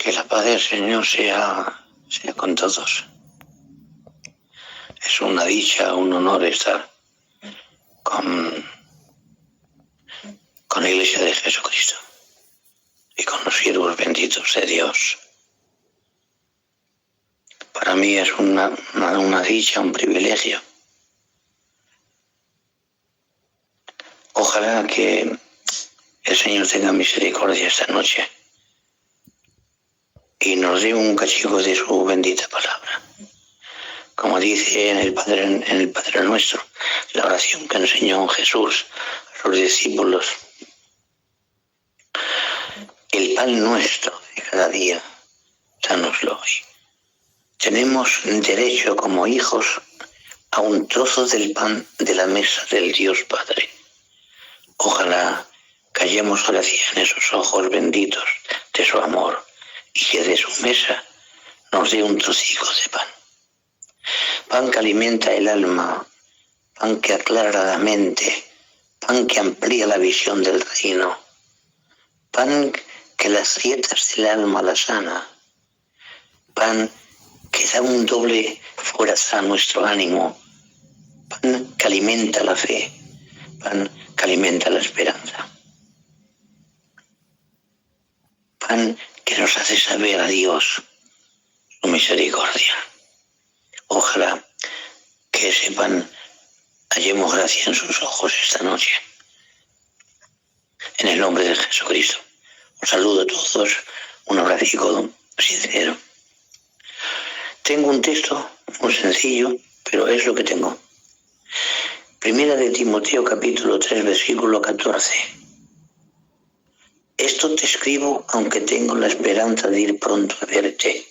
Que la paz del Señor sea con todos. Es una dicha, un honor estar con la Iglesia de Jesucristo y con los siervos benditos de Dios. Para mí es una dicha, un privilegio. Ojalá que el Señor tenga misericordia esta noche y nos dé un cachico de su bendita palabra. Como dice en el Padre Nuestro, la oración que enseñó Jesús a sus discípulos: el pan nuestro de cada día, dánoslo hoy. Tenemos derecho como hijos a un trozo del pan de la mesa del Dios Padre. Ojalá que hallemos gracia en esos ojos benditos de su amor y que de su mesa nos dé un trocico de pan. Pan que alimenta el alma, pan que aclara la mente, pan que amplía la visión del reino, pan que las grietas del alma la sana, pan que da un doble fuerza a nuestro ánimo, pan que alimenta la fe, pan que alimenta la esperanza, pan que nos hace saber a Dios su misericordia. Ojalá que ese pan hallemos gracia en sus ojos esta noche. En el nombre de Jesucristo. Os saludo a todos, un abrazo sincero. Tengo un texto muy sencillo, pero es lo que tengo. Primera de Timoteo, capítulo 3, versículo 14. Esto te escribo aunque tengo la esperanza de ir pronto a verte,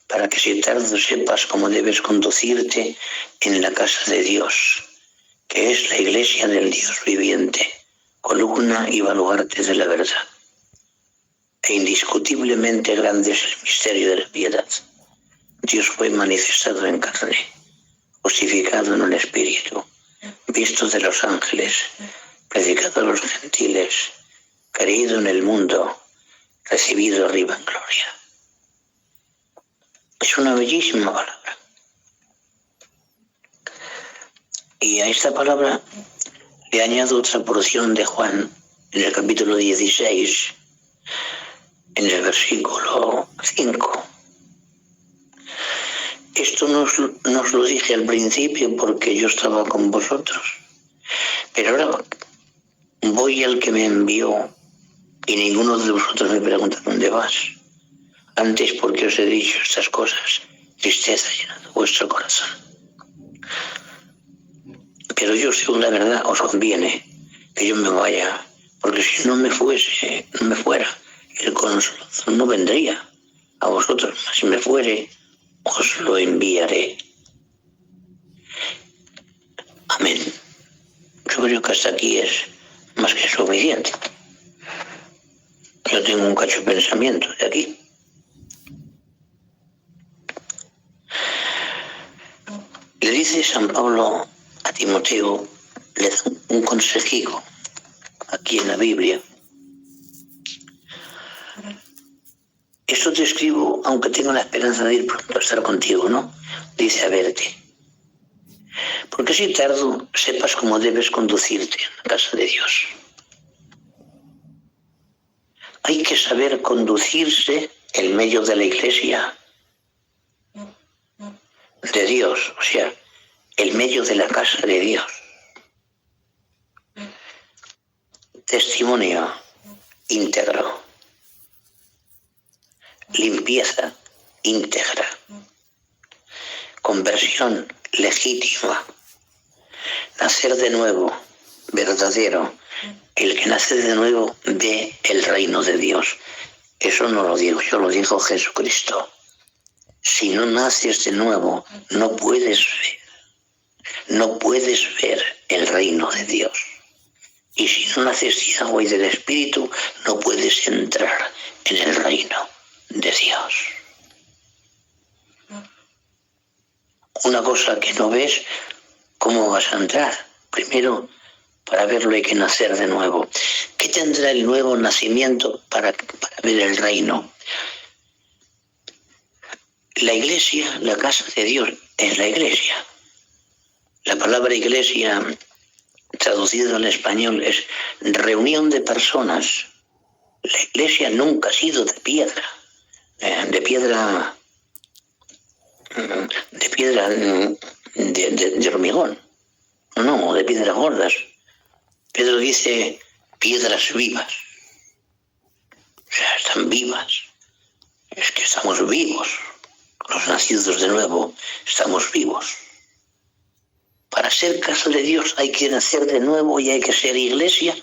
para que si tardo sepas cómo debes conducirte en la casa de Dios, que es la iglesia del Dios viviente, columna y baluarte de la verdad. E indiscutiblemente grande es el misterio de la piedad. Dios fue manifestado en carne, justificado en el Espíritu, visto de los ángeles, predicado a los gentiles, creído en el mundo, recibido arriba en gloria. Es una bellísima palabra. Y a esta palabra le añado otra porción de Juan, en el capítulo 16, en el versículo 5. Esto no os lo dije al principio porque yo estaba con vosotros, pero ahora voy al que me envió y ninguno de vosotros me pregunta dónde vas. Antes, porque os he dicho estas cosas, tristeza ha llenado vuestro corazón. Pero yo, según la verdad, os conviene que yo me vaya, porque si no me fuera, el Consolador no vendría a vosotros, mas si me fuere, os lo enviaré. Amén. Yo creo que hasta aquí es más que suficiente. Yo tengo un cacho de pensamiento de aquí. Le dice San Pablo a Timoteo, le da un consejico aquí en la Biblia. Esto te escribo aunque tengo la esperanza de ir pronto a estar contigo, ¿no? Dice a verte. Porque si tardo, sepas cómo debes conducirte en la casa de Dios. Hay que saber conducirse en medio de la iglesia de Dios, o sea, en medio de la casa de Dios. Testimonio íntegro. Limpieza íntegra. Conversión legítima. Nacer de nuevo, verdadero. El que nace de nuevo ve el reino de Dios. Eso no lo digo yo, lo dijo Jesucristo. Si no naces de nuevo, no puedes ver el reino de Dios. Y si no naces de agua y del Espíritu, no puedes entrar en el reino de Dios. Una cosa que no ves, ¿cómo vas a entrar? Primero, para verlo hay que nacer de nuevo. ¿Qué tendrá el nuevo nacimiento para ver el reino? La iglesia, la casa de Dios, es la iglesia. La palabra iglesia, traducido al español, es reunión de personas. La iglesia nunca ha sido de piedra de hormigón, no, de piedras gordas. Pedro dice piedras vivas, o sea, están vivas, es que estamos vivos, los nacidos de nuevo estamos vivos. Para ser casa de Dios hay que nacer de nuevo y hay que ser iglesia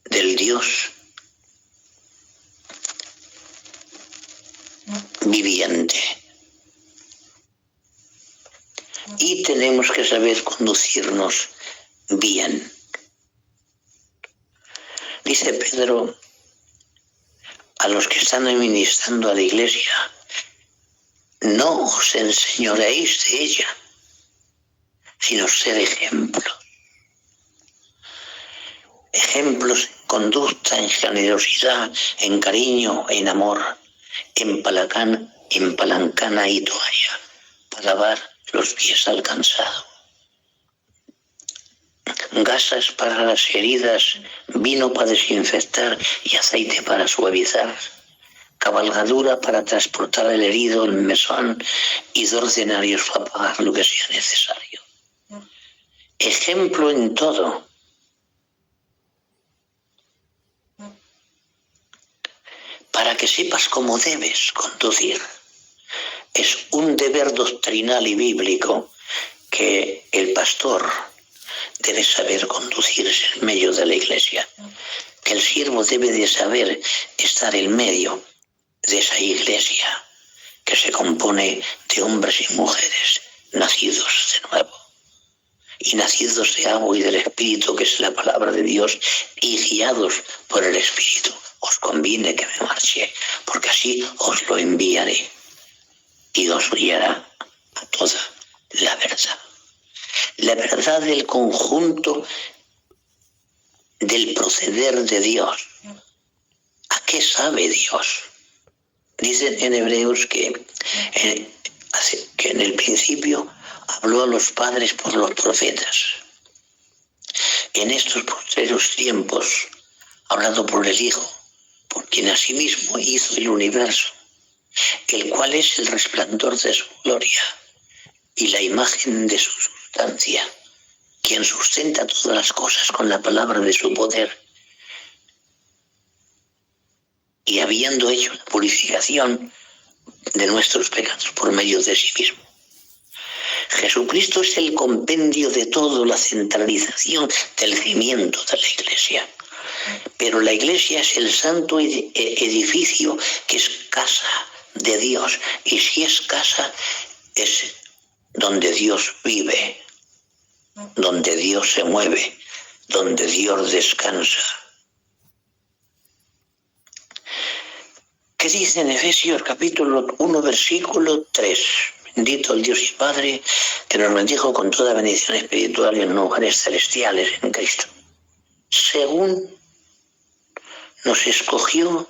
del Dios viviente. Y tenemos que saber conducirnos bien. Dice Pedro a los que están administrando a la iglesia: no os enseñoreéis de ella, sino ser ejemplos. Ejemplos en conducta, en generosidad, en cariño, en amor, en palancana y toalla, para lavar los pies al cansado. Gasas para las heridas, vino para desinfectar y aceite para suavizar. Cabalgadura para transportar el herido, el mesón y ordinarios para pagar lo que sea necesario. Ejemplo en todo. Para que sepas cómo debes conducir. Es un deber doctrinal y bíblico que el pastor debe saber conducirse en medio de la iglesia, que el siervo debe de saber estar en medio de esa iglesia que se compone de hombres y mujeres nacidos de nuevo y nacidos de agua y del Espíritu, que es la palabra de Dios, y guiados por el Espíritu. Os conviene que me marche, porque así os lo enviaré y os guiará a toda la verdad. La verdad del conjunto del proceder de Dios. ¿A qué sabe Dios? Dicen en Hebreos que en el principio habló a los padres por los profetas. En estos postreros tiempos ha hablado por el Hijo, por quien asimismo hizo el universo, el cual es el resplandor de su gloria y la imagen de su sustancia, quien sustenta todas las cosas con la palabra de su poder, y habiendo hecho la purificación de nuestros pecados por medio de sí mismo. Jesucristo es el compendio de todo, la centralización del cimiento de la iglesia. Pero la iglesia es el santo edificio que es casa de Dios. Y si es casa, es donde Dios vive, donde Dios se mueve, donde Dios descansa. ¿Qué dice en Efesios capítulo 1, versículo 3? Bendito el Dios y Padre, que nos bendijo con toda bendición espiritual en lugares celestiales en Cristo, según nos escogió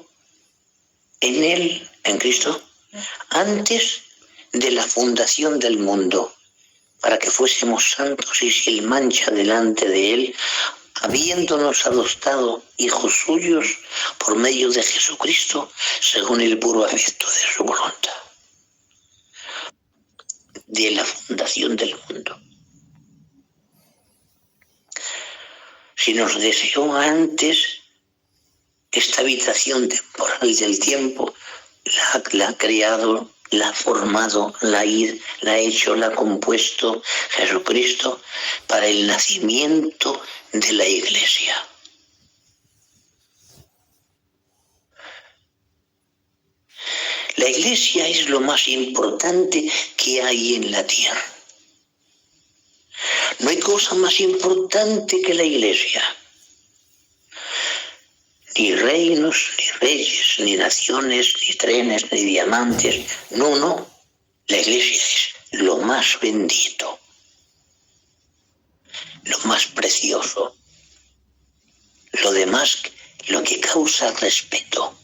en Él, en Cristo, antes de la fundación del mundo, para que fuésemos santos y sin mancha delante de Él, habiéndonos adoptado hijos suyos por medio de Jesucristo, según el puro afecto de su voluntad. De la fundación del mundo. Si nos deseó antes, esta habitación temporal del tiempo la ha creado, la ha formado, la ha hecho, la ha compuesto Jesucristo para el nacimiento de la iglesia. La iglesia es lo más importante que hay en la tierra. No hay cosa más importante que la iglesia. Ni reinos, ni reyes, ni naciones, ni trenes, ni diamantes. No. La iglesia es lo más bendito, lo más precioso. Lo demás, lo que causa respeto.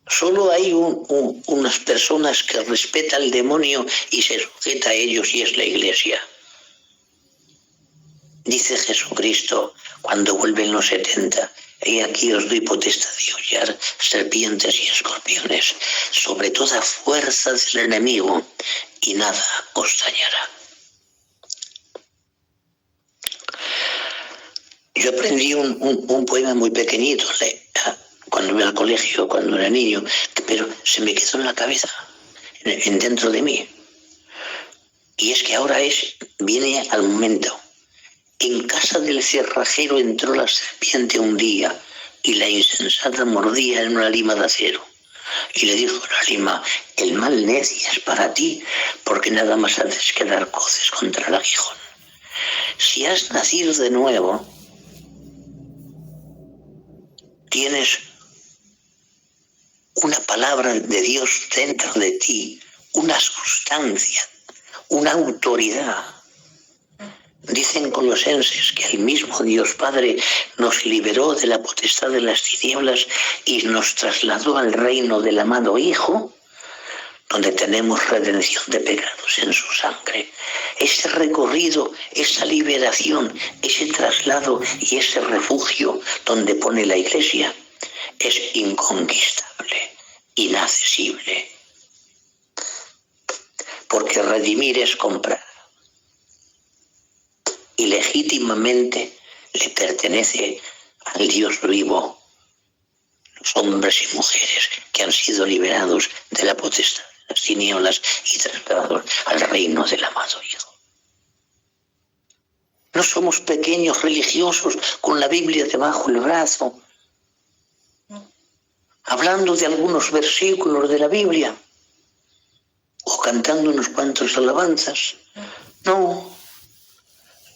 Solo hay unas personas que respetan al demonio y se sujeta a ellos, y es la Iglesia. Dice Jesucristo cuando vuelven los 70: he aquí os doy potestad de hollar serpientes y escorpiones, sobre toda fuerza del enemigo, y nada os dañará. Yo aprendí un poema muy pequeñito cuando iba al colegio, cuando era niño, pero se me quedó en la cabeza, dentro de mí. Y es que ahora viene al momento. En casa del cerrajero entró la serpiente un día, y la insensata mordía en una lima de acero. Y le dijo la lima: el mal necia es para ti, porque nada más haces que dar coces contra el aguijón. Si has nacido de nuevo, tienes una palabra de Dios dentro de ti, una sustancia, una autoridad. Dicen Colosenses que el mismo Dios Padre nos liberó de la potestad de las tinieblas y nos trasladó al reino del amado Hijo, donde tenemos redención de pecados en su sangre. Ese recorrido, esa liberación, ese traslado y ese refugio donde pone la Iglesia es inconquistable, inaccesible. Porque redimir es comprar. Y legítimamente le pertenece al Dios vivo, los hombres y mujeres que han sido liberados de la potestad de las tinieblas y trasladados al reino del amado Hijo. No somos pequeños religiosos con la Biblia debajo del brazo, hablando de algunos versículos de la Biblia o cantando unos cuantos alabanzas. No.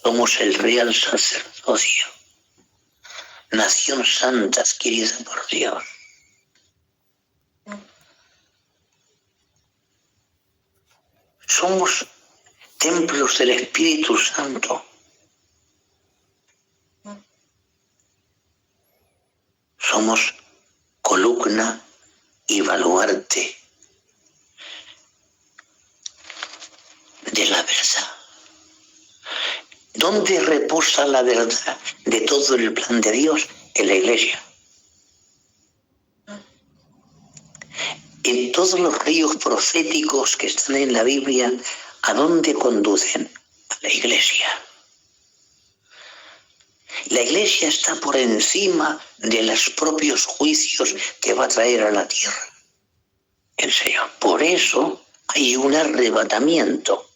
Somos el real sacerdocio, nación santa adquirida por Dios. Somos templos del Espíritu Santo. Somos columna y baluarte de la verdad. ¿Dónde reposa la verdad de todo el plan de Dios? En la Iglesia. En todos los ríos proféticos que están en la Biblia, ¿a dónde conducen? A la Iglesia. La Iglesia está por encima de los propios juicios que va a traer a la tierra el Señor. Por eso hay un arrebatamiento.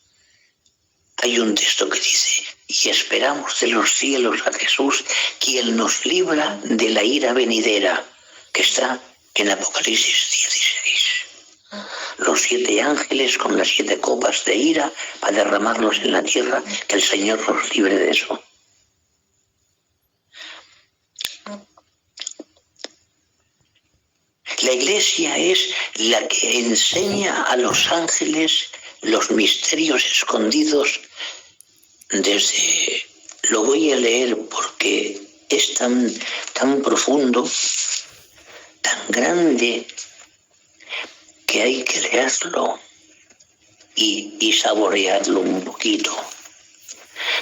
Hay un texto que dice: y esperamos de los cielos a Jesús, quien nos libra de la ira venidera, que está en Apocalipsis 16. Los 7 ángeles con las 7 copas de ira para derramarlos en la tierra, que el Señor los libre de eso. La Iglesia es la que enseña a los ángeles los misterios escondidos lo voy a leer porque es tan profundo, tan grande, que hay que leerlo y saborearlo un poquito.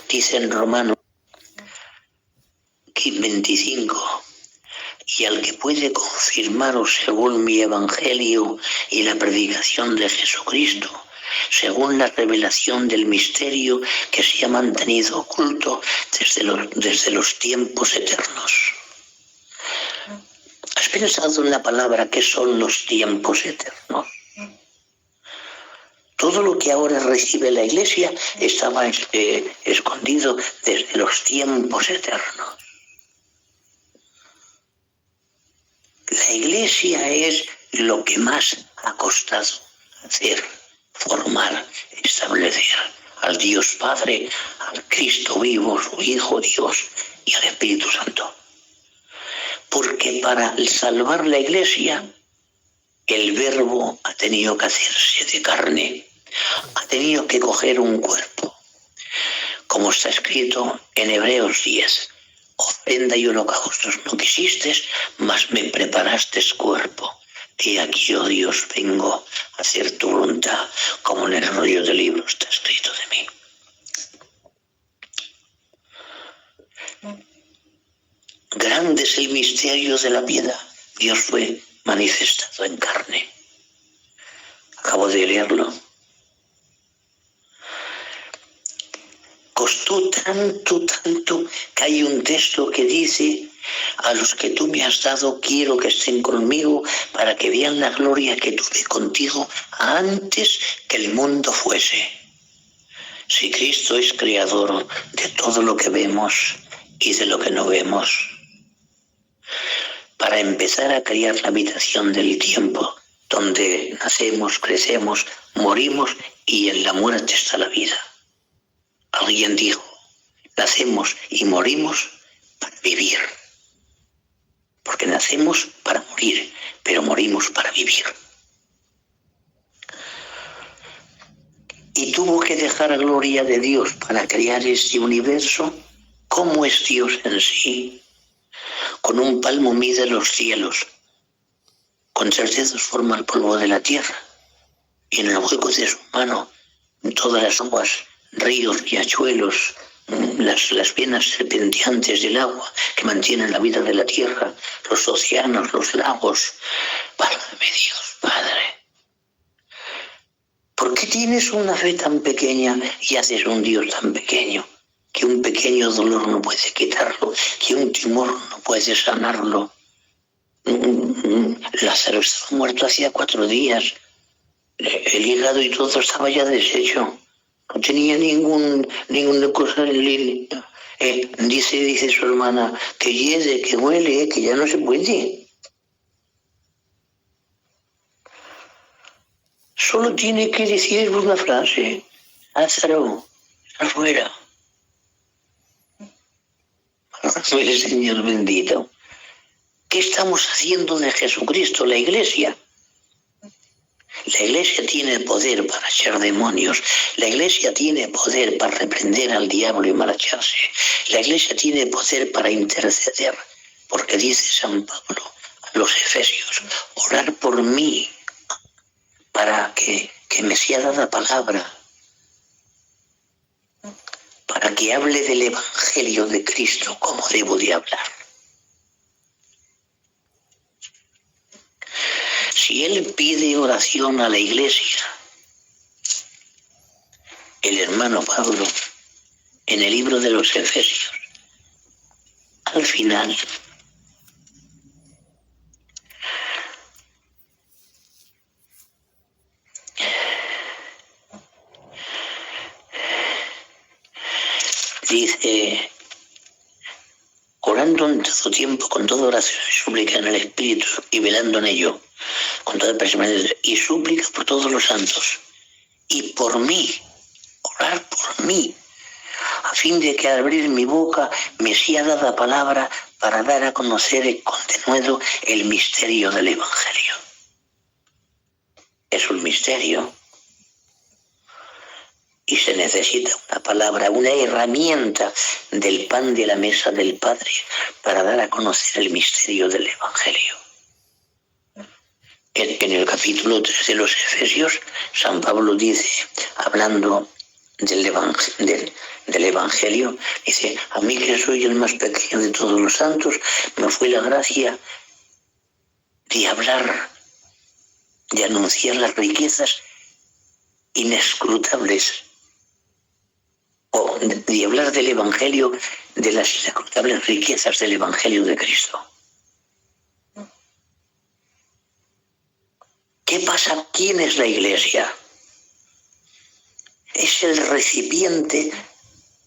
Dice en Romanos 25: y al que puede confirmaros según mi evangelio y la predicación de Jesucristo, según la revelación del misterio que se ha mantenido oculto desde los tiempos eternos. ¿Has pensado en la palabra que son los tiempos eternos? Todo lo que ahora recibe la Iglesia estaba escondido desde los tiempos eternos. La Iglesia es lo que más ha costado hacer, formar, establecer al Dios Padre, al Cristo vivo, su Hijo Dios y al Espíritu Santo. Porque para salvar la Iglesia, el Verbo ha tenido que hacerse de carne, ha tenido que coger un cuerpo. Como está escrito en Hebreos 10, ofrenda y holocaustos no quisiste, mas me preparaste cuerpo. He aquí, oh Dios, vengo a hacer tu voluntad, como en el rollo del libro está escrito de mí. Grande es el misterio de la piedad. Dios fue manifestado en carne. Acabo de leerlo. Costó tanto que hay un texto que dice: a los que tú me has dado quiero que estén conmigo para que vean la gloria que tuve contigo antes que el mundo fuese. Si Cristo es creador de todo lo que vemos y de lo que no vemos, para empezar a crear la habitación del tiempo, donde nacemos, crecemos, morimos y en la muerte está la vida. Alguien dijo: nacemos y morimos para vivir. Porque nacemos para morir, pero morimos para vivir. Y tuvo que dejar gloria de Dios para crear este universo. ¿Cómo es Dios en sí? Con un palmo mide los cielos, con 3 dedos forma el polvo de la tierra, y en el hueco de su mano todas las aguas, ríos, riachuelos, las venas serpenteantes del agua que mantienen la vida de la tierra, los océanos, los lagos. Válgame Dios, Padre. ¿Por qué tienes una fe tan pequeña y haces un Dios tan pequeño? Que un pequeño dolor no puede quitarlo, que un tumor no puede sanarlo. Lázaro estaba muerto hacía 4 días. El hígado y todo estaba ya deshecho. No tenía ninguna cosa. Dice su hermana que hiede, que huele, que ya no se puede. Solo tiene que decir una frase: Lázaro, afuera. El Señor bendito. ¿Qué estamos haciendo de Jesucristo, la Iglesia? La Iglesia tiene poder para echar demonios. La Iglesia tiene poder para reprender al diablo y marcharse. La Iglesia tiene poder para interceder. Porque dice San Pablo a los Efesios: orar por mí para que me sea dada palabra, para que hable del Evangelio de Cristo como debo de hablar. Si él pide oración a la Iglesia, el hermano Pablo, en el libro de los Efesios, al final, dice: orando en todo tiempo, con toda oración y súplica en el Espíritu, y velando en ello, con toda perseverancia y súplica por todos los santos, y por mí, orar por mí, a fin de que al abrir mi boca me sea dada palabra para dar a conocer con denuedo el misterio del Evangelio. Es un misterio. Y se necesita una palabra, una herramienta del pan de la mesa del Padre para dar a conocer el misterio del Evangelio. En el capítulo 3 de los Efesios, San Pablo dice, hablando del Evangelio, dice: a mí, que soy el más pequeño de todos los santos, me fue la gracia de hablar, de anunciar las riquezas inescrutables, o de hablar del Evangelio, de las inescrutables riquezas del Evangelio de Cristo. ¿Qué pasa? ¿Quién es la Iglesia? Es el recipiente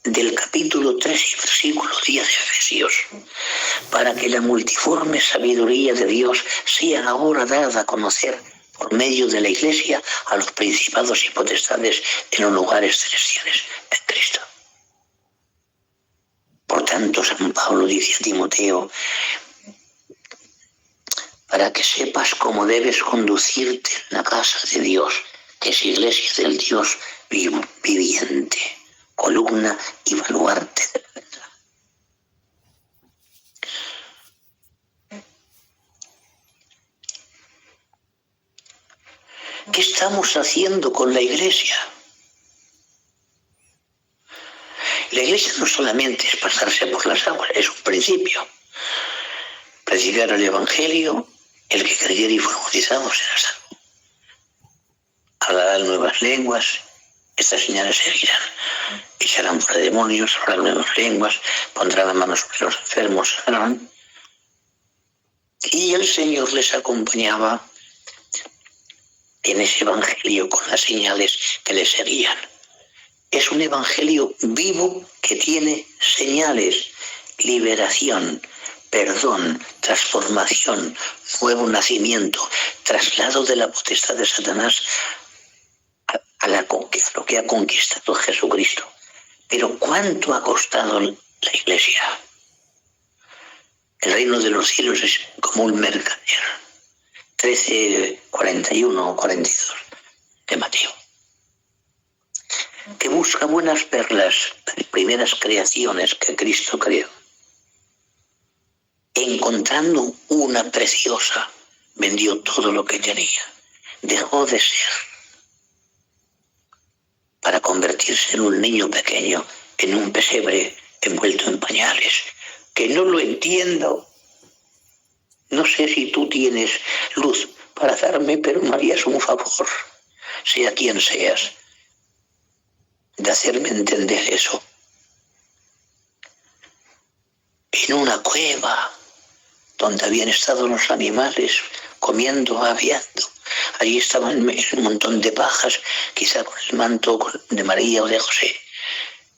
del capítulo 3 y versículo 10 de Efesios, para que la multiforme sabiduría de Dios sea ahora dada a conocer por medio de la Iglesia a los principados y potestades en los lugares celestiales en Cristo. Por tanto, San Pablo dice a Timoteo: para que sepas cómo debes conducirte en la casa de Dios, que es Iglesia del Dios viviente, columna y baluarte de la verdad. ¿Qué estamos haciendo con la Iglesia? La Iglesia no solamente es pasarse por las aguas, es un principio. Predicar el Evangelio, el que creyere y fuere bautizado será salvo. Hablarán nuevas lenguas, estas señales seguirán. Echarán fuera demonios, hablarán nuevas lenguas, pondrán las manos sobre los enfermos, sanarán. Y el Señor les acompañaba en ese Evangelio con las señales que les seguían. Es un Evangelio vivo que tiene señales, liberación, perdón, transformación, nuevo nacimiento, traslado de la potestad de Satanás a lo que ha conquistado Jesucristo. Pero ¿cuánto ha costado la Iglesia? El reino de los cielos es como un mercader. 13, 41 o 42 de Mateo. Que busca buenas perlas, las primeras creaciones que Cristo creó. Encontrando una preciosa, vendió todo lo que tenía. Dejó de ser para convertirse en un niño pequeño, en un pesebre envuelto en pañales. Que no lo entiendo. No sé si tú tienes luz para darme, pero me harías un favor, sea quien seas, de hacerme entender eso. En una cueva donde habían estado los animales comiendo, aviando. Allí estaban un montón de pajas, quizá con el manto de María o de José,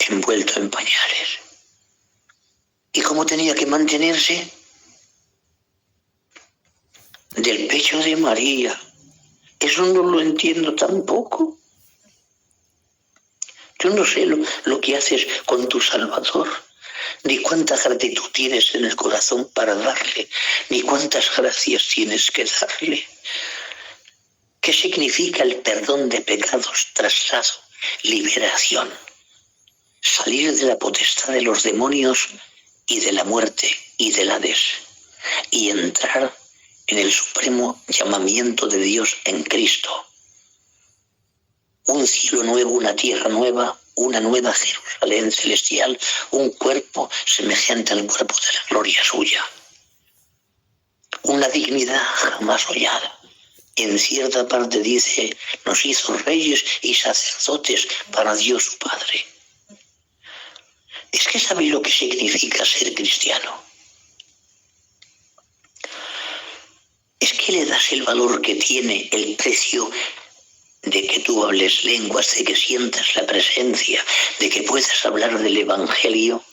envuelto en pañales. ¿Y cómo tenía que mantenerse? Del pecho de María. Eso no lo entiendo tampoco. Yo no sé lo que haces con tu Salvador, ni cuánta gratitud tienes en el corazón para darle, ni cuántas gracias tienes que darle. ¿Qué significa el perdón de pecados, traslado, liberación? Salir de la potestad de los demonios y de la muerte y del Hades, y entrar en el supremo llamamiento de Dios en Cristo. Un cielo nuevo, una tierra nueva, una nueva Jerusalén celestial, un cuerpo semejante al cuerpo de la gloria suya. Una dignidad jamás hollada. En cierta parte dice, nos hizo reyes y sacerdotes para Dios su Padre. Es que ¿sabéis lo que significa ser cristiano? Es que le das el valor que tiene, el precio de que tú hables lenguas, de que sientas la presencia, de que puedas hablar del Evangelio.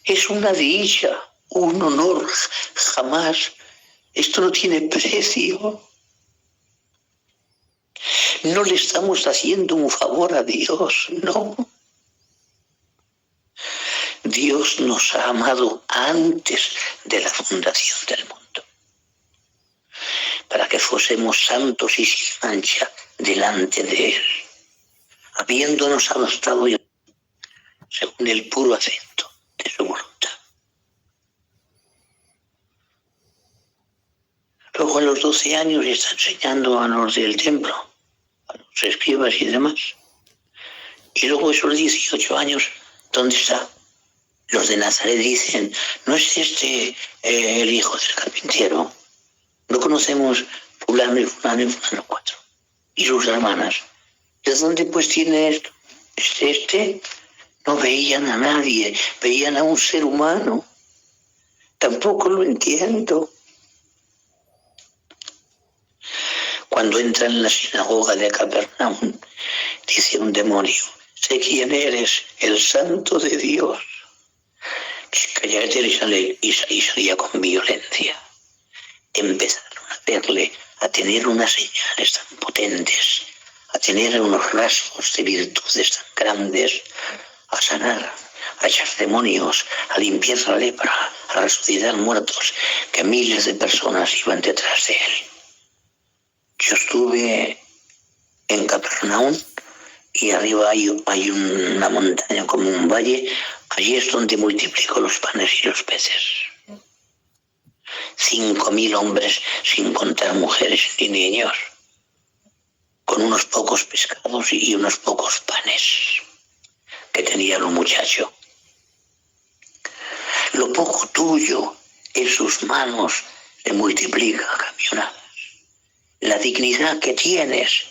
Es una dicha, un honor, jamás. Esto no tiene precio. No le estamos haciendo un favor a Dios, no. Dios nos ha amado antes de la fundación del mundo, para que fuésemos santos y sin mancha delante de Él, habiéndonos adoptado según el puro afecto de su voluntad. Luego a los 12 años está enseñando a los del templo, a los escribas y demás. Y luego esos 18 años, ¿dónde está? Los de Nazaret dicen, ¿no es este el hijo del carpintero? No conocemos fulano y fulano y fulano 4. Y sus hermanas. ¿De dónde pues tiene esto? Este no veían a nadie, veían a un ser humano. Tampoco lo entiendo. Cuando entra en la sinagoga de Capernaum, dice un demonio, sé quién eres, el santo de Dios. Cállate y salía con violencia. Empezaron a verle, a tener unas señales tan potentes, a tener unos rasgos de virtudes tan grandes, a sanar, a echar demonios, a limpiar la lepra, a resucitar muertos, que miles de personas iban detrás de él. Yo estuve en Capernaum y arriba hay una montaña como un valle, allí es donde multiplicó los panes y los peces. 5.000 hombres, sin contar mujeres ni niños. con unos pocos pescados y unos pocos panes que tenía el muchacho. Lo poco tuyo en sus manos le multiplica a camionadas. La dignidad que tienes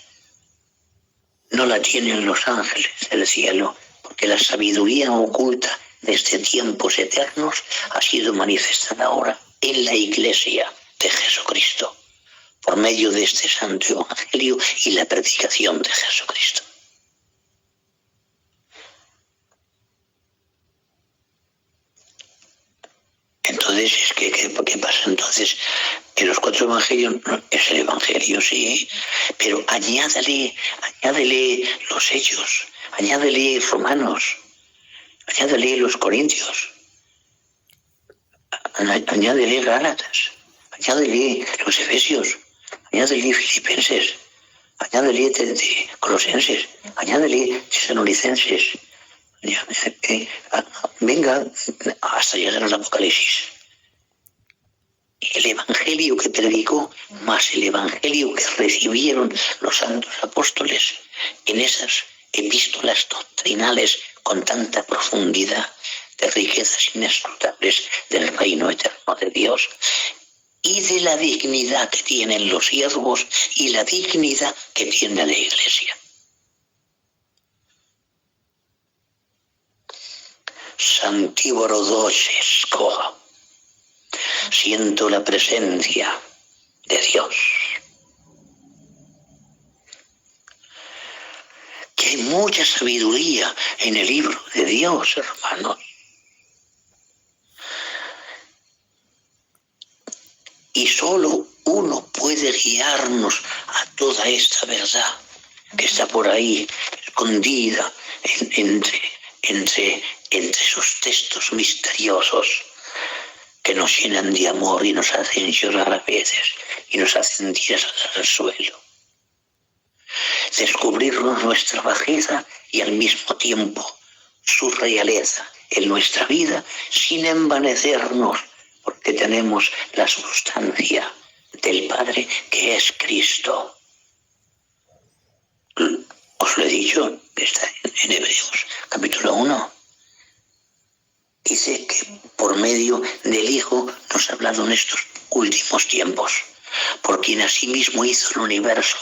no la tienen los ángeles del cielo, porque la sabiduría oculta desde tiempos eternos ha sido manifestada ahora en la Iglesia de Jesucristo, por medio de este santo evangelio y la predicación de Jesucristo. Entonces, ¿qué pasa? Entonces, en los 4 evangelios es el evangelio, sí, pero añádele los hechos, añádele Romanos, añádele los Corintios, añádele Gálatas, añádele los Efesios, añádele Filipenses, añádele Colosenses, añádele Tesalonicenses. Venga hasta llegar al Apocalipsis. El evangelio que predicó más el evangelio que recibieron los santos apóstoles en esas epístolas doctrinales con tanta profundidad de riquezas inescrutables del reino eterno de Dios y de la dignidad que tienen los siervos y la dignidad que tiene la Iglesia. Santívoro doces coja. Siento la presencia de Dios. Que hay mucha sabiduría en el libro de Dios, hermanos. Y solo uno puede guiarnos a toda esta verdad que está por ahí, escondida entre esos textos misteriosos que nos llenan de amor y nos hacen llorar a veces y nos hacen tirar al suelo. Descubrirnos nuestra bajeza y al mismo tiempo su realeza en nuestra vida sin envanecernos, porque tenemos la sustancia del Padre que es Cristo. Os lo he dicho, que está en Hebreos, capítulo 1. Dice que por medio del Hijo nos ha hablado en estos últimos tiempos, por quien asimismo hizo el universo,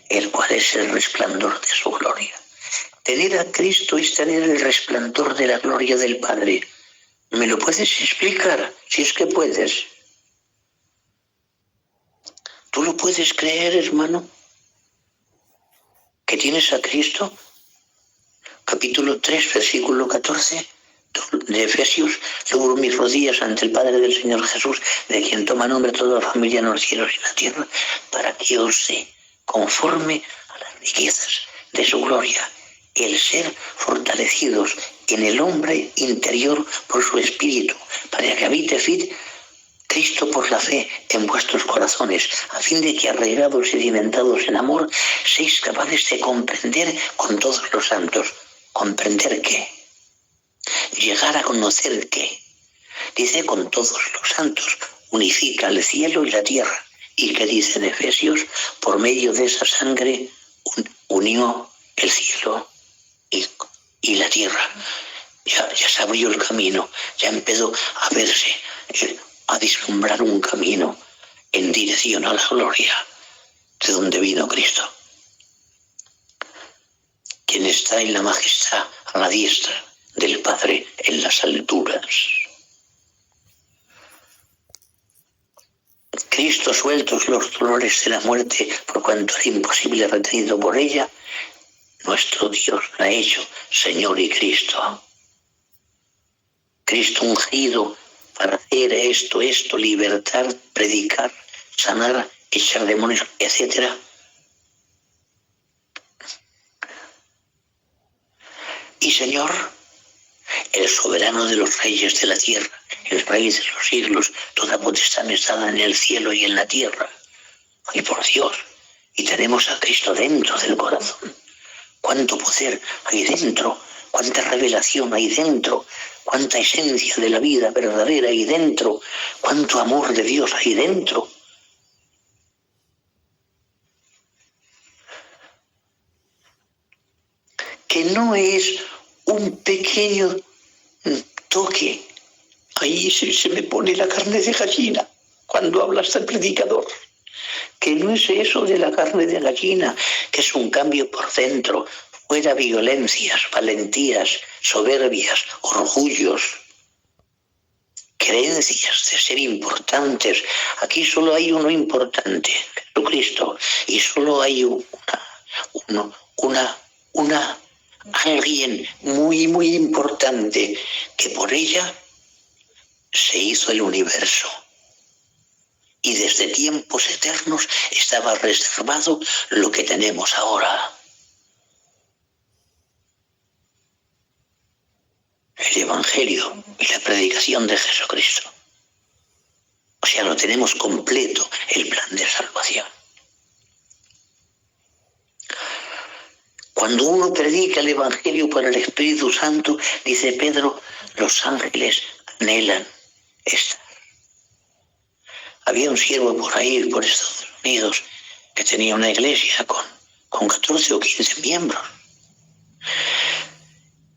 el cual es el resplandor de su gloria. Tener a Cristo es tener el resplandor de la gloria del Padre. ¿Me lo puedes explicar? Si es que puedes. ¿Tú lo puedes creer, hermano? ¿Que tienes a Cristo? Capítulo 3, versículo 14 de Efesios. Doblo mis rodillas ante el Padre del Señor Jesús, de quien toma nombre toda la familia en los cielos y en la tierra, para que os dé, conforme a las riquezas de su gloria, el ser fortalecidos en el hombre interior por su espíritu, para que habite Cristo por la fe en vuestros corazones, a fin de que, arraigados y cimentados en amor, seáis capaces de comprender con todos los santos. ¿Comprender qué? Llegar a conocer qué. Dice, con todos los santos, unifica el cielo y la tierra. ¿Y qué dice en Efesios? Por medio de esa sangre unió el cielo y la tierra. Ya se abrió el camino, ya empezó a verse, a vislumbrar un camino en dirección a la gloria de donde vino Cristo, quien está en la majestad a la diestra del Padre en las alturas. Cristo, sueltos los dolores de la muerte, por cuanto era imposible retenido por ella, nuestro Dios la ha hecho Señor y Cristo. Cristo ungido para hacer esto, libertar, predicar, sanar, echar demonios, etc. Y Señor, el soberano de los reyes de la tierra, el rey de los siglos, toda potestad me está dada en el cielo y en la tierra. Y por Dios, y tenemos a Cristo dentro del corazón. Cuánto poder hay dentro, cuánta revelación hay dentro, cuánta esencia de la vida verdadera hay dentro, cuánto amor de Dios hay dentro. que no es un pequeño toque. Ahí se me pone la carne de gallina cuando habla hasta el predicador. Que no es eso de la carne de gallina, que es un cambio por dentro, fuera violencias, valentías, soberbias, orgullos, creencias de ser importantes. Aquí solo hay uno importante, Jesucristo, y solo hay alguien muy, muy importante, que por ella se hizo el universo. Y desde tiempos eternos estaba reservado lo que tenemos ahora. El Evangelio y la predicación de Jesucristo. O sea, lo tenemos completo, el plan de salvación. Cuando uno predica el Evangelio por el Espíritu Santo, dice Pedro, los ángeles anhelan estar. Había un siervo por ahí, por Estados Unidos, que tenía una iglesia con 14 o 15 miembros.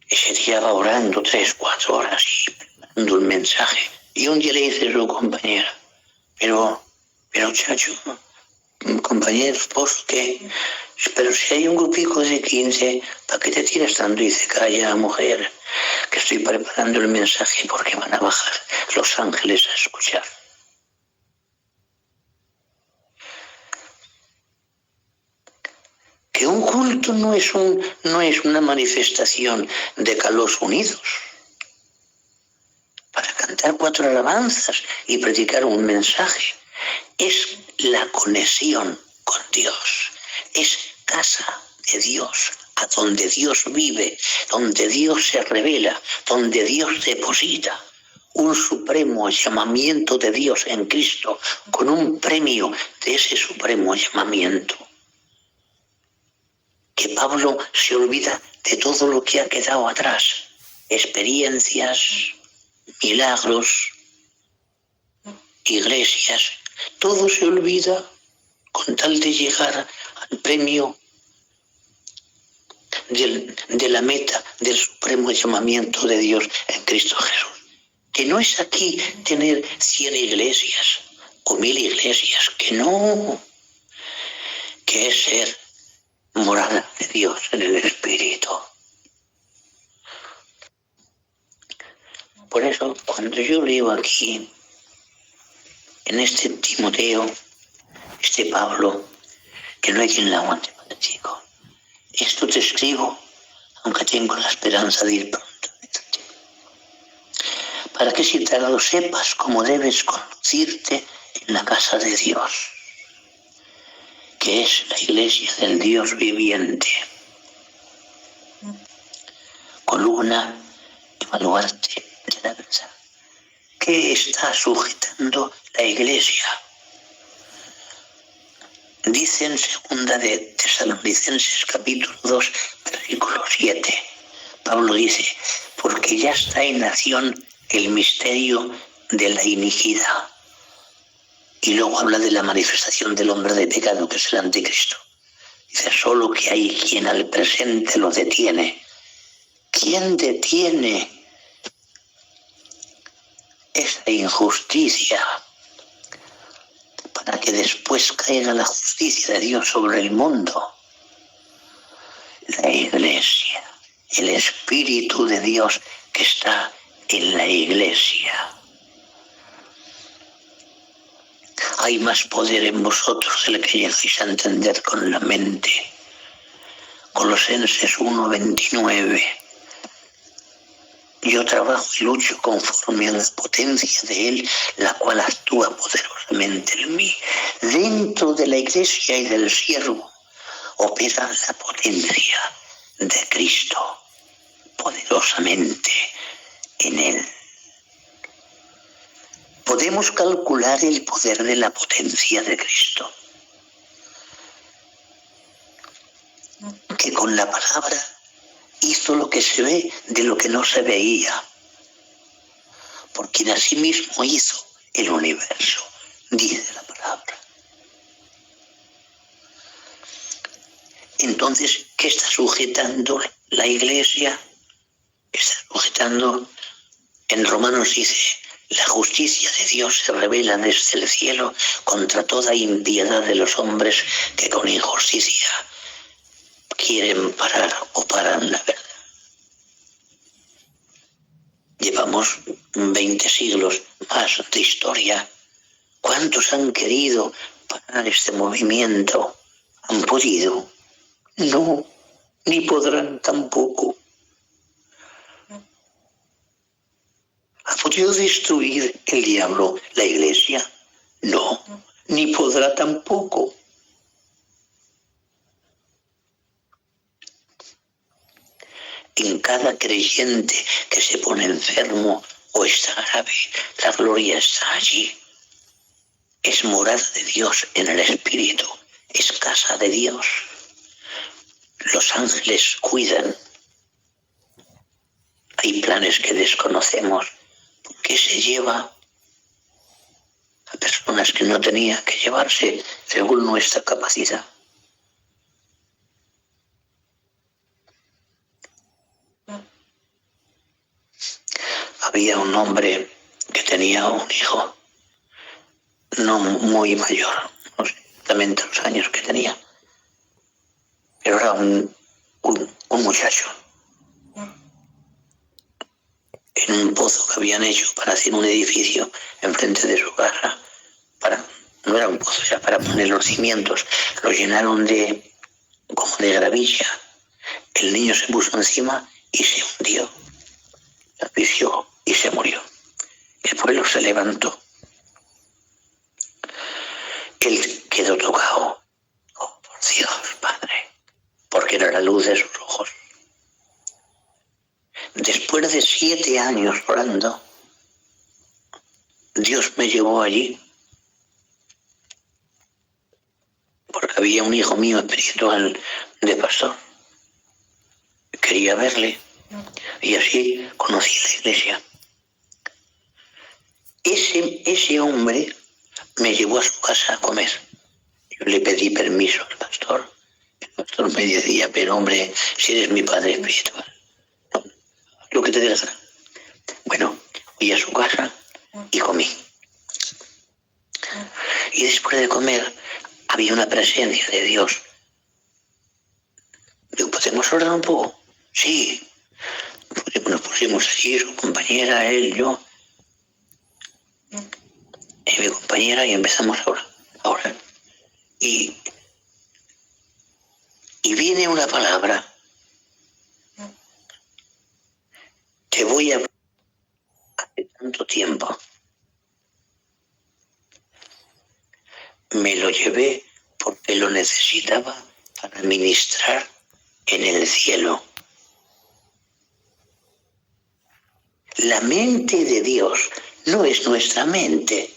Y se tiraba orando 3, 4 horas y preparando un mensaje. Y un día le dice a su compañera, pero chacho, compañero, esposo, ¿qué? Pero si hay un grupico de 15, ¿para qué te tiras tanto? Y dice, calla, mujer, que estoy preparando el mensaje porque van a bajar los ángeles a escuchar. Que un culto no es una manifestación de calos unidos. Para cantar 4 alabanzas y predicar un mensaje, es la conexión con Dios. Es casa de Dios, a donde Dios vive, donde Dios se revela, donde Dios deposita un supremo llamamiento de Dios en Cristo, con un premio de ese supremo llamamiento. Que Pablo se olvida de todo lo que ha quedado atrás, experiencias, milagros, iglesias, todo se olvida con tal de llegar al premio de la meta del supremo llamamiento de Dios en Cristo Jesús. Que no es aquí tener 100 iglesias o 1000 iglesias, que no, que es ser morada de Dios en el Espíritu. Por eso, cuando yo leo aquí, en este Timoteo, este Pablo, que no hay quien la aguante, padre chico, esto te escribo, aunque tengo la esperanza de ir pronto, para que si te lo sepas cómo debes conducirte en la casa de Dios, que es la iglesia del Dios viviente, columna y baluarte de la verdad. ¿Qué está sujetando la iglesia? Dice en 2 de Tesalonicenses capítulo 2, versículo 7, Pablo dice, porque ya está en acción el misterio de la iniquidad. Y luego habla de la manifestación del hombre de pecado, que es el anticristo. Dice, solo que hay quien al presente lo detiene. ¿Quién detiene esa injusticia para que después caiga la justicia de Dios sobre el mundo? La iglesia, el Espíritu de Dios que está en la iglesia. Hay más poder en vosotros del que llegáis a entender con la mente. Colosenses 1:29. Yo trabajo y lucho conforme a la potencia de Él, la cual actúa poderosamente en mí. Dentro de la iglesia y del siervo opera la potencia de Cristo, poderosamente en Él. Podemos calcular el poder de la potencia de Cristo, que con la palabra hizo lo que se ve de lo que no se veía, porque en sí mismo hizo el universo, dice la palabra. Entonces, ¿qué está sujetando La Iglesia está sujetando, en Romanos dice, la justicia de Dios se revela desde el cielo contra toda impiedad de los hombres que con injusticia quieren parar o paran la verdad. Llevamos 20 siglos más de historia. ¿Cuántos han querido parar este movimiento? ¿Han podido? No, ni podrán tampoco. ¿Ha podido destruir el diablo la Iglesia? No, ni podrá tampoco. En cada creyente que se pone enfermo o está grave, la gloria está allí. Es morada de Dios en el Espíritu, es casa de Dios. Los ángeles cuidan. Hay planes que desconocemos, que se lleva a personas que no tenía que llevarse según nuestra capacidad. Había un hombre que tenía un hijo, no muy mayor, no sé exactamente los años que tenía, pero era un muchacho. En un pozo que habían hecho para hacer un edificio enfrente de su casa, no era un pozo, era para poner los cimientos, lo llenaron como de gravilla. El niño se puso encima y se hundió, se asfixió y se murió. El pueblo se levantó. Él quedó tocado. Oh, por Dios, Padre, porque era la luz de sus ojos. Después de 7 años orando, Dios me llevó allí, porque había un hijo mío espiritual de pastor. Quería verle y así conocí la iglesia. Ese hombre me llevó a su casa a comer. Yo le pedí permiso al pastor. El pastor me decía, pero hombre, si eres mi padre espiritual, no, lo que te dé la gana. Bueno, fui a su casa y comí. Y después de comer había una presencia de Dios. Digo, ¿podemos orar un poco? Sí. Nos pusimos allí, su compañera, él, yo, y mi compañera, y empezamos a orar. Y viene una palabra. Te voy a... Hace tanto tiempo me lo llevé porque lo necesitaba para ministrar en el cielo. La mente de Dios no es nuestra mente,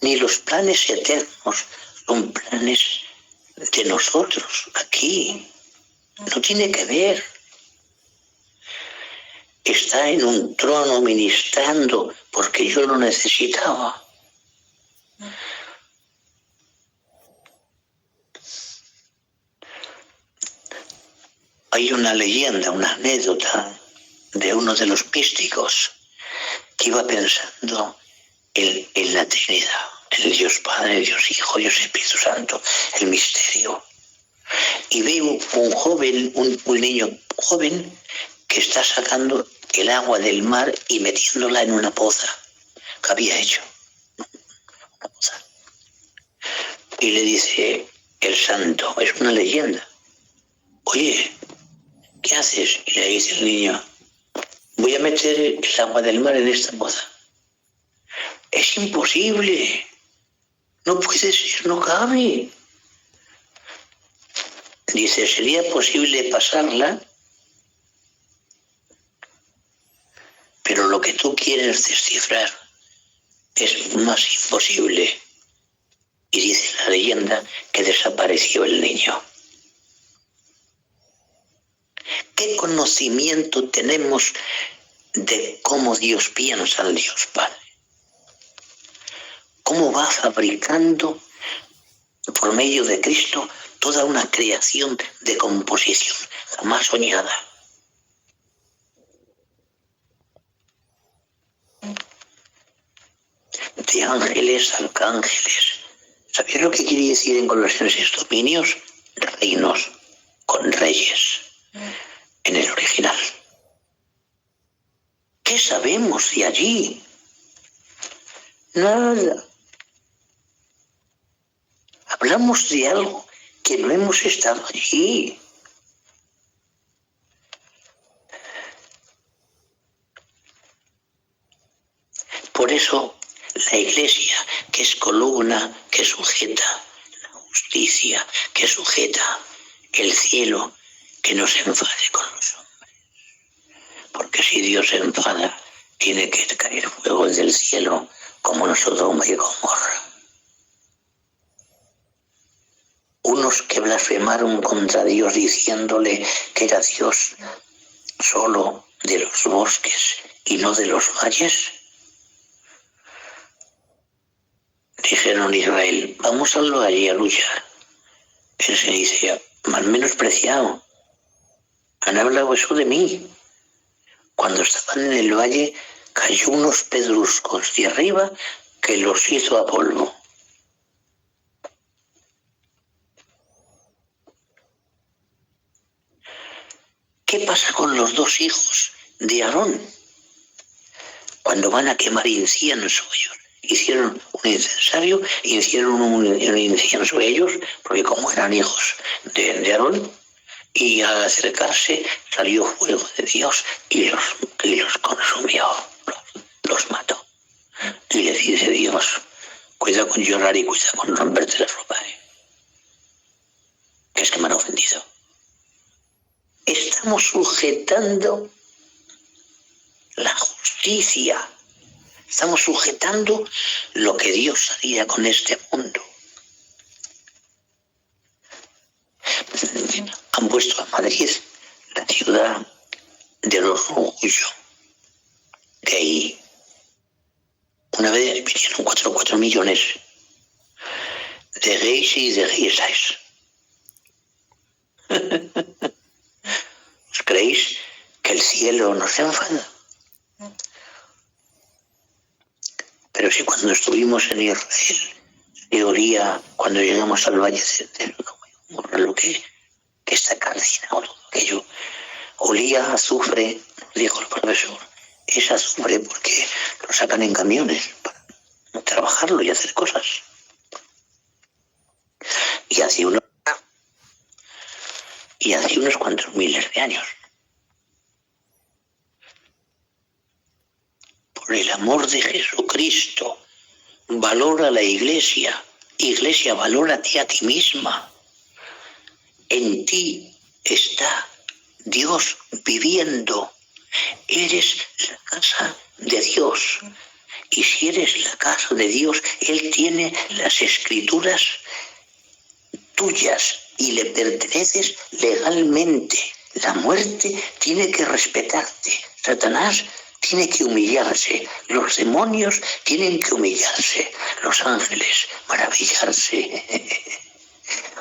ni los planes eternos son planes de nosotros aquí. No tiene que ver. Está en un trono ministrando porque yo lo necesitaba. Hay una leyenda, una anécdota de uno de los místicos que iba pensando en la Trinidad, en el Dios Padre, Dios Hijo, Dios Espíritu Santo, el misterio. Y ve un niño joven que está sacando el agua del mar y metiéndola en una poza que había hecho. Una poza. Y le dice el santo, es una leyenda, oye, ¿qué haces? Y le dice el niño, voy a meter el agua del mar en esta poza. Es imposible, no puede ser, no cabe. Dice, ¿sería posible pasarla? Pero lo que tú quieres descifrar es más imposible. Y dice la leyenda que desapareció el niño. ¿Qué conocimiento tenemos de cómo Dios piensa al Dios Padre? ¿Cómo va fabricando por medio de Cristo toda una creación de composición jamás soñada? de ángeles, arcángeles. ¿Sabéis lo que quiere decir en Colosenses dominios? Reinos, con reyes, en el original. ¿Qué sabemos de allí? Nada. Hablamos de algo que no hemos estado allí. Por eso la Iglesia, que es columna que sujeta la justicia, que sujeta el cielo, que no se enfade con los hombres. Porque si Dios se enfada, tiene que caer fuego del cielo, como en Sodoma y Gomorra. Unos que blasfemaron contra Dios diciéndole que era Dios solo de los bosques y no de los valles, dijeron Israel, vamos al valle a luchar. Él se dice, mal menospreciado, han hablado eso de mí. Cuando estaban en el valle, cayó unos pedruscos de arriba que los hizo a polvo. ¿Qué pasa con los dos hijos de Aarón? Cuando van a quemar incienso ellos. Hicieron un incensario, hicieron un incienso ellos, porque como eran hijos de Aarón, y al acercarse salió fuego de Dios y los consumió, los mató. Y le dice Dios, cuida con llorar y cuida con romperte la ropa, que es que me han ofendido. Estamos sujetando la justicia. Estamos sujetando lo que Dios haría con este mundo. Han puesto a Madrid la ciudad del orgullo gay. Una vez vinieron 4 millones de gays y de gaysas. ¿Os creéis que el cielo no se enfada? Pero sí, cuando estuvimos en Israel, teoría, cuando llegamos al Valle de lo que está calcinado todo aquello, olía a azufre, dijo el profesor, es azufre porque lo sacan en camiones para trabajarlo y hacer cosas. Y hace unos cuantos miles de años. Por el amor de Jesucristo, valora la Iglesia. Iglesia, valórate a ti misma. En ti está Dios viviendo. Eres la casa de Dios. Y si eres la casa de Dios, Él tiene las escrituras tuyas y le perteneces legalmente. La muerte tiene que respetarte. Satanás tiene que humillarse, los demonios tienen que humillarse, los ángeles maravillarse.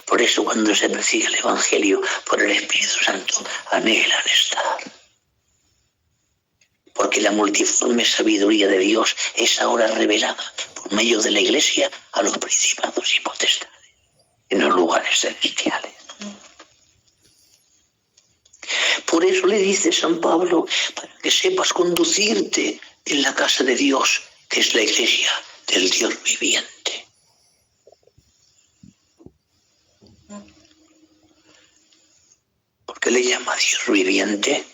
Por eso cuando se persigue el Evangelio por el Espíritu Santo, anhelan estar. Porque la multiforme sabiduría de Dios es ahora revelada por medio de la Iglesia a los principados y potestades en los lugares celestiales. Por eso le dice San Pablo, para que sepas conducirte en la casa de Dios, que es la Iglesia del Dios viviente. ¿Por qué le llama Dios viviente?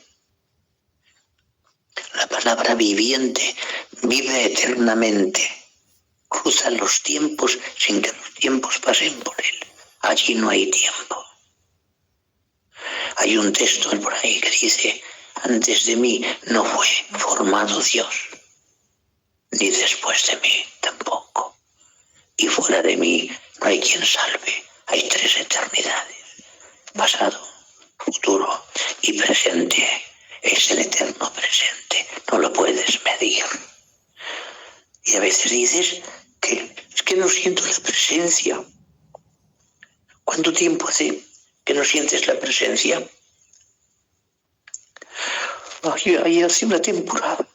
La palabra viviente vive eternamente, cruza los tiempos sin que los tiempos pasen por él. Allí no hay tiempo. Hay un texto por ahí que dice, antes de mí no fue formado Dios, ni después de mí tampoco. Y fuera de mí no hay quien salve. Hay 3 eternidades, pasado, futuro y presente. Es el eterno presente, no lo puedes medir. Y a veces dices que es que no siento la presencia. ¿Cuánto tiempo hace que no sientes la presencia? Ay, hace una temporada.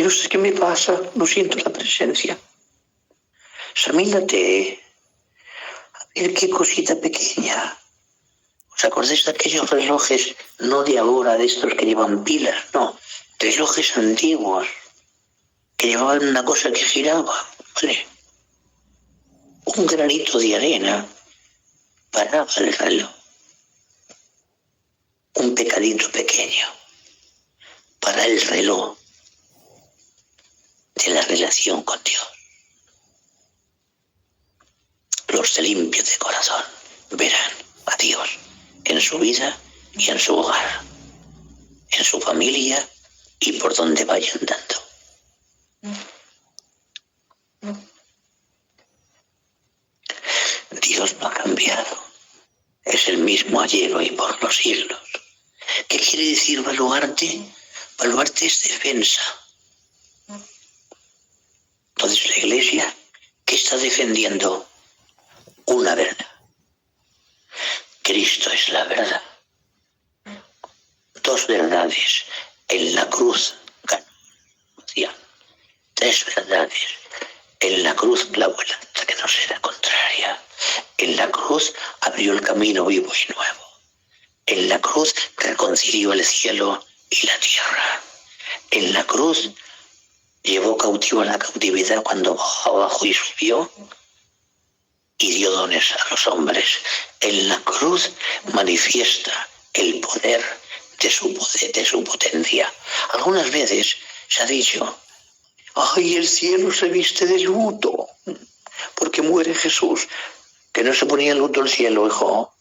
y no sé qué me pasa, no siento la presencia. Examínate, a ver qué cosita pequeña. ¿Os acordáis de aquellos relojes, no de ahora, de estos que llevan pilas? No, relojes antiguos, que llevaban una cosa que giraba, ¿vale? Un granito de arena paraba el reloj. Un pecadito pequeño para el reloj de la relación con Dios. Los de limpio de corazón verán a Dios en su vida y en su hogar, en su familia y por donde vaya andando. Dios no ha cambiado, es el mismo ayer, hoy, por los siglos. ¿Qué quiere decir baluarte? Baluarte es defensa. Entonces la Iglesia, ¿qué está defendiendo? Una verdad. Cristo es la verdad. Dos verdades. En la cruz ganó la salvación. Tres verdades. En la cruz clavó el lanza que no será contraria. En la cruz abrió el camino vivo y nuevo. En la cruz reconcilió el cielo y la tierra. En la cruz llevó cautivo a la cautividad cuando bajó abajo y subió y dio dones a los hombres. En la cruz manifiesta el poder de su potencia. Algunas veces se ha dicho, ¡ay, el cielo se viste de luto! Porque muere Jesús. Que no se ponía luto el cielo, hijo.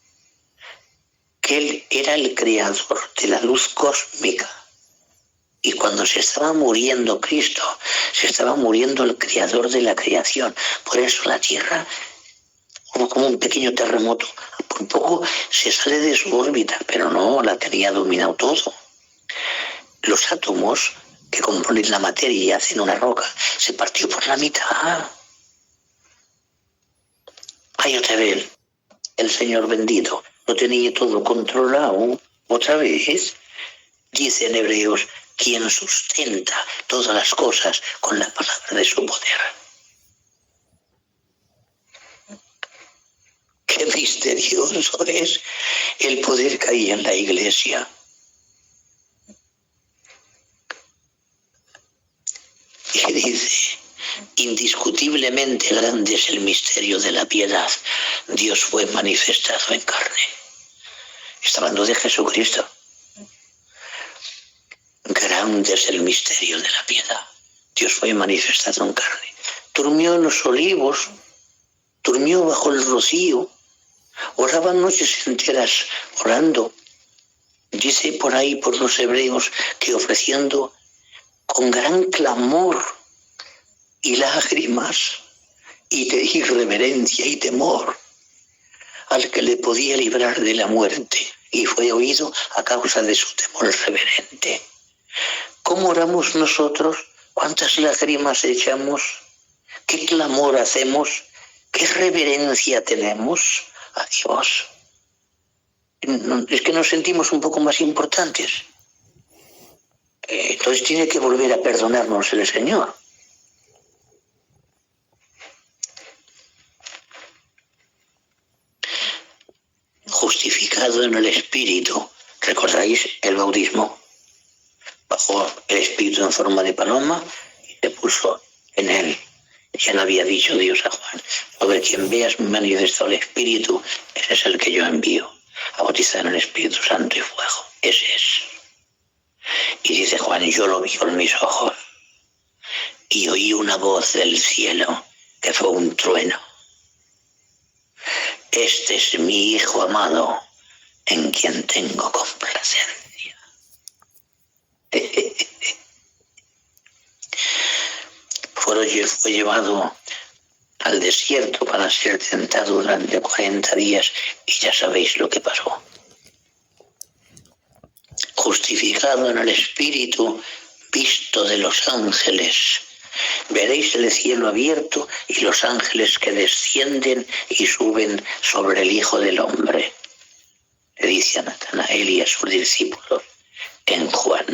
Que Él era el creador de la luz cósmica. Y cuando se estaba muriendo Cristo, se estaba muriendo el creador de la creación. Por eso la tierra, como un pequeño terremoto, por poco se sale de su órbita, pero no, la tenía dominado todo. Los átomos que componen la materia y hacen una roca, se partió por la mitad. Hay otra vez, el Señor bendito lo tenía todo controlado. Otra vez, dice en Hebreos, quien sustenta todas las cosas con la palabra de su poder. Qué misterioso es el poder que hay en la Iglesia. Y dice, indiscutiblemente grande es el misterio de la piedad. Dios fue manifestado en carne. Está hablando de Jesucristo. Grande es el misterio de la piedad. Dios fue manifestado en carne. Durmió en los olivos, durmió bajo el rocío, oraba noches enteras orando. Dice por ahí, por los hebreos, que ofreciendo con gran clamor y lágrimas y reverencia y temor al que le podía librar de la muerte, y fue oído a causa de su temor reverente. ¿Cómo oramos nosotros? ¿Cuántas lágrimas echamos? ¿Qué clamor hacemos? ¿Qué reverencia tenemos a Dios? Es que nos sentimos un poco más importantes. Entonces tiene que volver a perdonarnos el Señor. Justificado en el Espíritu. ¿Recordáis el bautismo? Bajó el Espíritu en forma de paloma y se puso en él. Ya le había dicho Dios a Juan, sobre quien veas manifestado el Espíritu, ese es el que yo envío a bautizar en el Espíritu Santo y fuego. Ese es. Y dice Juan, yo lo vi con mis ojos y oí una voz del cielo que fue un trueno. Este es mi Hijo amado, en quien tengo complacencia. Fue llevado al desierto para ser tentado durante 40 días y ya sabéis lo que pasó. Justificado en el Espíritu, visto de los ángeles. Veréis el cielo abierto y los ángeles que descienden y suben sobre el Hijo del Hombre. Le dice a Natanael y a sus discípulos en Juan.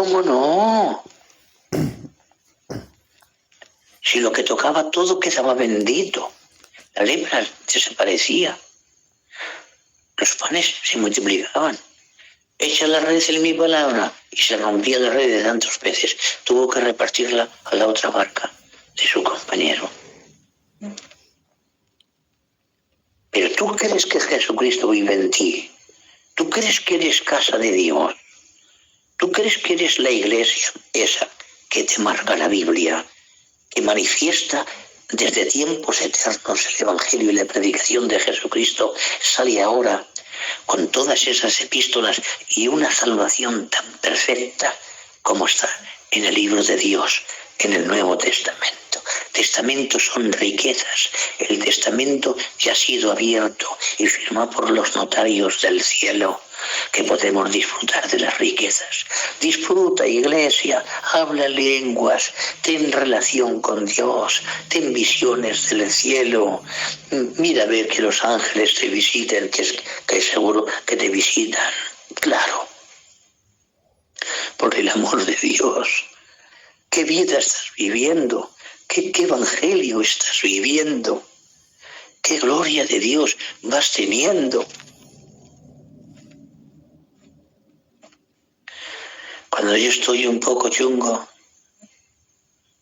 ¿Cómo no? Si lo que tocaba todo quedaba bendito, la lepra desaparecía, los panes se multiplicaban. Echa la red en mi palabra y se rompía la red de tantos peces. Tuvo que repartirla a la otra barca de su compañero. Pero tú crees que Jesucristo vive en ti. Tú crees que eres casa de Dios. Tú crees que eres la iglesia esa que te marca la Biblia, que manifiesta desde tiempos eternos el Evangelio y la predicación de Jesucristo, sale ahora con todas esas epístolas y una salvación tan perfecta como está en el libro de Dios, en el Nuevo Testamento. Testamentos son riquezas. El testamento ya ha sido abierto y firmado por los notarios del cielo, que podemos disfrutar de las riquezas. Disfruta, iglesia, habla lenguas, ten relación con Dios, ten visiones del cielo. Mira a ver que los ángeles te visiten, que seguro que te visitan. Claro, por el amor de Dios. ¿Qué vida estás viviendo? ¿Qué evangelio estás viviendo? ¿Qué gloria de Dios vas teniendo? Cuando yo estoy un poco chungo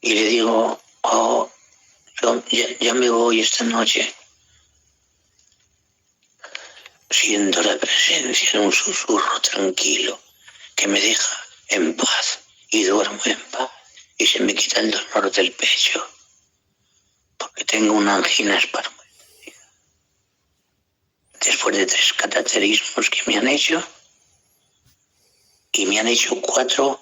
y le digo, ya me voy esta noche, siento la presencia de un susurro tranquilo que me deja en paz y duermo en paz y se me quita el dolor del pecho porque tengo una angina espasmódica. Después de 3 cateterismos que me han hecho, y me han hecho 4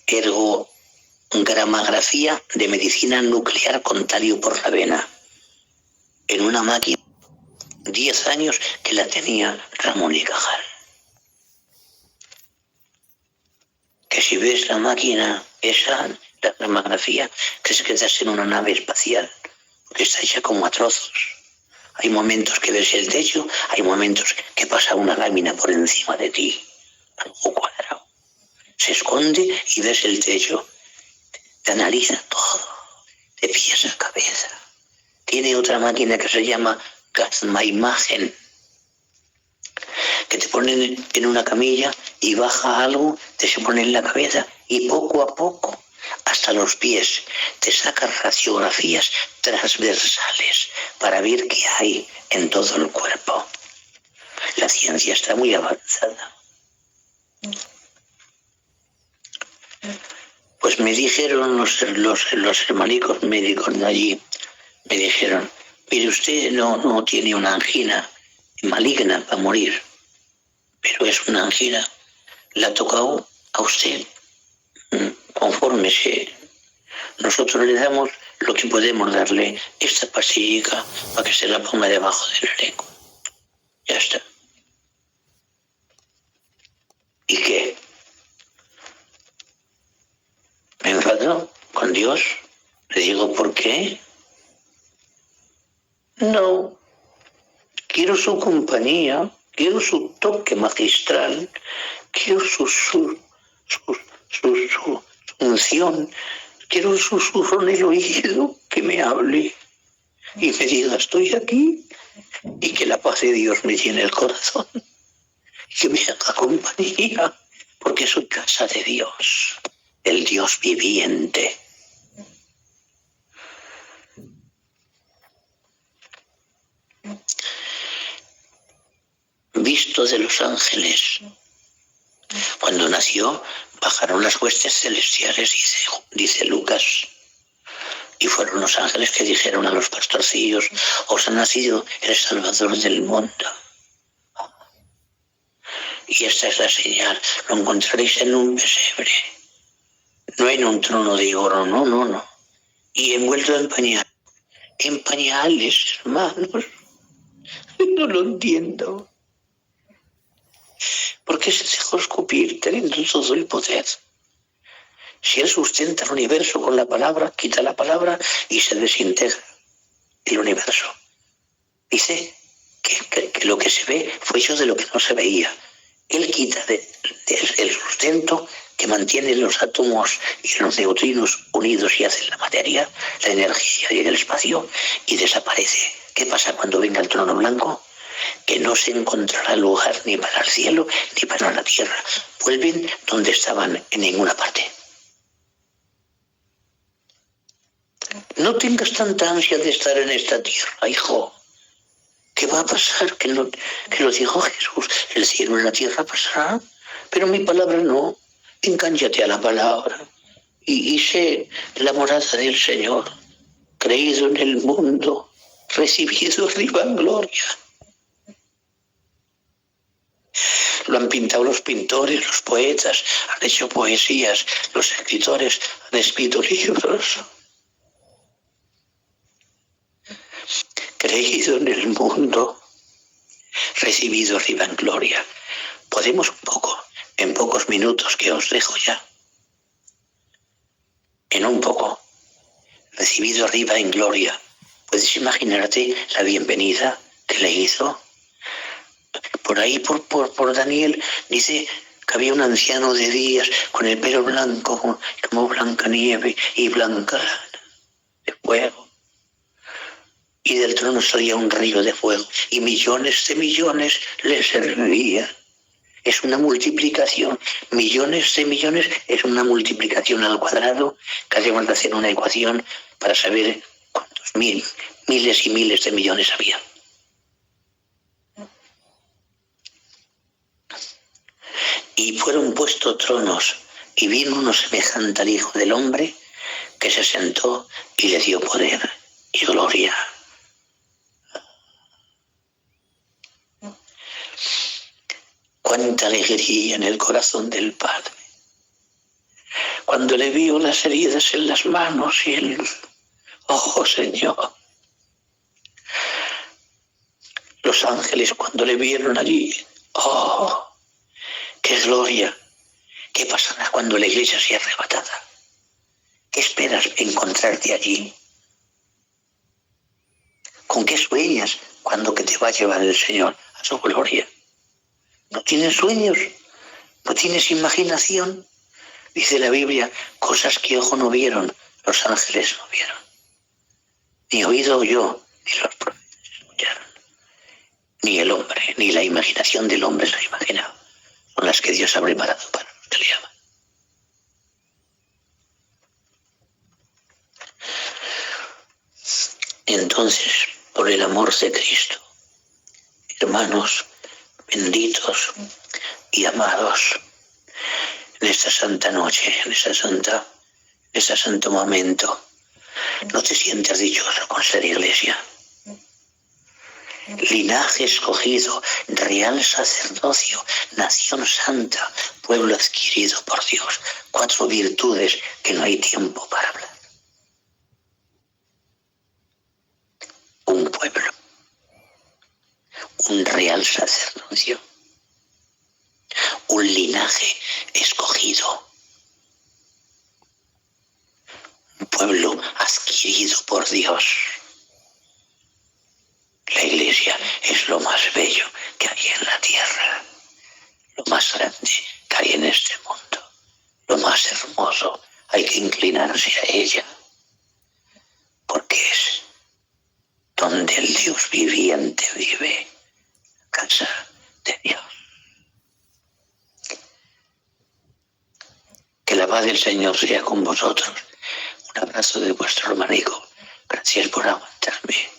ergogramografía de medicina nuclear con talio por la vena, en una máquina 10 años que la tenía Ramón y Cajal. Que si ves la máquina esa, la gramografía, crees que estás en una nave espacial, porque está hecha como a trozos. Hay momentos que ves el techo, hay momentos que pasa una lámina por encima de ti, algo cuadrado. Se esconde y ves el techo. Te analiza todo, de pies a cabeza. Tiene otra máquina que se llama Plasma Imagen, que te ponen en una camilla y baja algo, te se pone en la cabeza y poco a poco, hasta los pies, te saca radiografías transversales para ver qué hay en todo el cuerpo. La ciencia está muy avanzada. Pues me dijeron los hermanicos médicos de allí, me dijeron, mire, usted no tiene una angina maligna para morir, pero es una angina, la ha tocado a usted. Conforme nosotros le damos lo que podemos darle, esta pastillita para que se la ponga debajo de la lengua. Ya está. ¿Y qué? Me enfado con Dios. Le digo, ¿por qué? No. Quiero su compañía, quiero su toque magistral, quiero su unción, quiero un susurro en el oído que me hable y me diga, estoy aquí, y que la paz de Dios me llene el corazón, y que me haga compañía, porque soy casa de Dios, el Dios viviente. Visto de los ángeles. Cuando nació, bajaron las huestes celestiales, dice Lucas, y fueron los ángeles que dijeron a los pastorcillos, os ha nacido el Salvador del mundo. Y esta es la señal, lo encontraréis en un pesebre, no en un trono de oro, no. Y envuelto en pañales, hermanos. No lo entiendo. ¿Por qué se dejó escupir teniendo todo el poder? Si él sustenta el universo con la palabra, quita la palabra y se desintegra el universo. Dice que lo que se ve fue hecho de lo que no se veía. Él quita el sustento que mantiene los átomos y los neutrinos unidos y hacen la materia, la energía y el espacio, y desaparece. ¿Qué pasa cuando venga el trono blanco? Que no se encontrará lugar ni para el cielo ni para la tierra. Vuelven donde estaban, en ninguna parte. No tengas tanta ansia de estar en esta tierra, hijo. ¿Qué va a pasar? Que lo dijo Jesús. El cielo y la tierra pasarán, pero mi palabra no. Encánchate a la palabra y sé la morada del Señor. Creído en el mundo, recibido arriba en gloria. Lo han pintado los pintores, los poetas, han hecho poesías, los escritores han escrito libros. Creído en el mundo, recibido arriba en gloria. Podemos un poco, en pocos minutos que os dejo ya. En un poco, recibido arriba en gloria. ¿Puedes imaginarte la bienvenida que le hizo? Por ahí, por Daniel, dice que había un anciano de días con el pelo blanco, como blanca nieve y blanca de fuego. Y del trono salía un río de fuego y millones de millones le servían. Es una multiplicación. Millones de millones es una multiplicación al cuadrado que hacemos de hacer una ecuación para saber cuántos miles y miles de millones había. Y fueron puestos tronos, y vino uno semejante al Hijo del Hombre, que se sentó y le dio poder y gloria. Cuánta alegría en el corazón del Padre, cuando le vio las heridas en las manos y el ojo, Señor. Los ángeles cuando le vieron allí, ¡oh! ¡Qué gloria! ¿Qué pasará cuando la iglesia sea arrebatada? ¿Qué esperas encontrarte allí? ¿Con qué sueñas cuando que te va a llevar el Señor a su gloria? ¿No tienes sueños? ¿No tienes imaginación? Dice la Biblia, cosas que ojo no vieron, los ángeles no vieron. Ni oído oyó, ni los profetas escucharon. Ni el hombre, ni la imaginación del hombre se ha imaginado. Son las que Dios ha preparado para los que le aman. Entonces, por el amor de Cristo, hermanos benditos y amados, en esta santa noche, en este santo momento, no te sientas dichoso con ser iglesia. Linaje escogido, real sacerdocio, nación santa, pueblo adquirido por Dios. 4 virtudes que no hay tiempo para hablar. Un pueblo, un real sacerdocio, un linaje escogido, un pueblo adquirido por Dios. La iglesia es lo más bello que hay en la tierra, lo más grande que hay en este mundo, lo más hermoso. Hay que inclinarse a ella, porque es donde el Dios viviente vive, casa de Dios. Que la paz del Señor sea con vosotros. Un abrazo de vuestro hermanico. Gracias por aguantarme.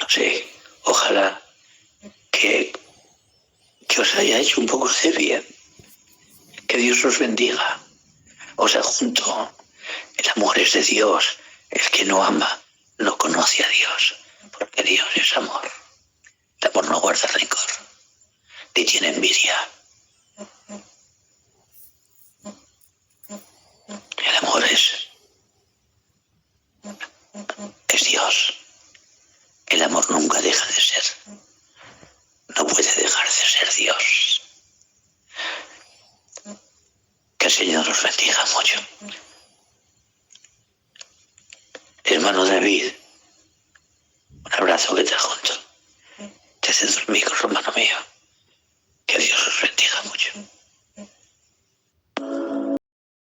No sé, ojalá que os haya hecho un poco de bien. Que Dios os bendiga. Os adjunto. El amor es de Dios. El que no ama no conoce a Dios, porque Dios es amor. El amor no guarda rencor, ni tiene envidia. El amor es Dios. El amor nunca deja de ser. No puede dejar de ser Dios. Que el Señor os bendiga mucho. Hermano David, un abrazo que te adjunto. Te hace dormir, hermano mío. mucho.